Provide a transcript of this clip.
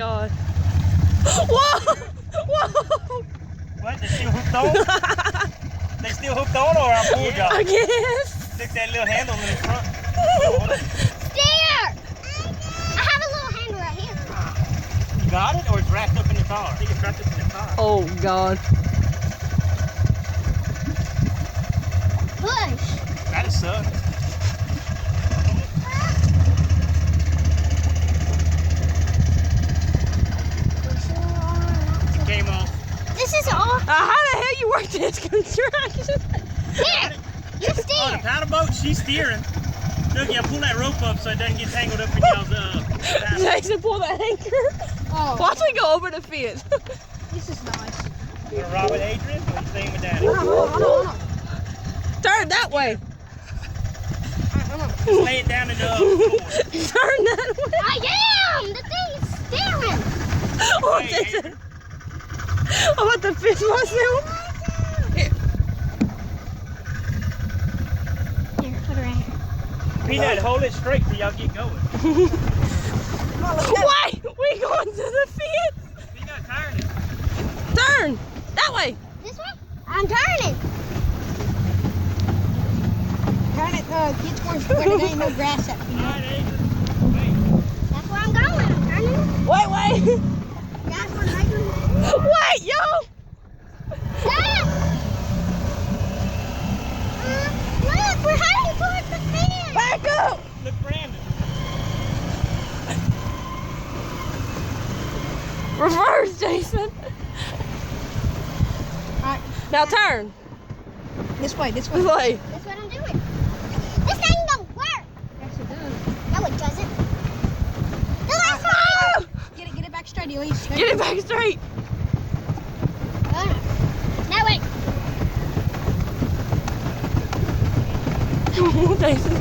God. Whoa! Whoa! What? They still hooked on? They still hooked on, or I pulled y'all? I guess. Stick that little handle in the front. Steer! I have a little handle right here. You got it, or it's wrapped up in the car? I think it's wrapped up in the car. Oh, God. Push. That'd suck. Came off. This is all. How the hell you work this contraction? Here, you On the steer. paddle boat, she's steering. Look, yeah, pull that rope up so it doesn't get tangled up in y'all's paddle. Jason, pull that anchor. Oh, Watch me go over the fence. this is nice. You gonna rob it, Adrian, or you staying with Daddy? Hold on. Turn that way. Just lay it down in the floor. Turn that way. I am! The thing is steering! Oh, Hey, Jason. Adrian. I'm about to fish myself. Here. Here, put it right here. Peanut, hold it straight till y'all get going. Wait, we going to the fence. Peanut, turn it. Turn that way. This way? I'm turning. Turn it, get towards where there ain't no grass up All here. right, Adrian. Wait. That's where I'm going. I'm turning. Wait, wait. That's where I'm going. Wait, yo. Dad! Look, we're heading towards the fence. Back up. Look, Brandon. Reverse, Jason. Alright, Now turn. this way, this way. This way. That's what I'm doing. This thing don't work. Yes, it does. No, it doesn't. The last one. Get it back straight, Elise. Get it back straight. No, wait. Jason.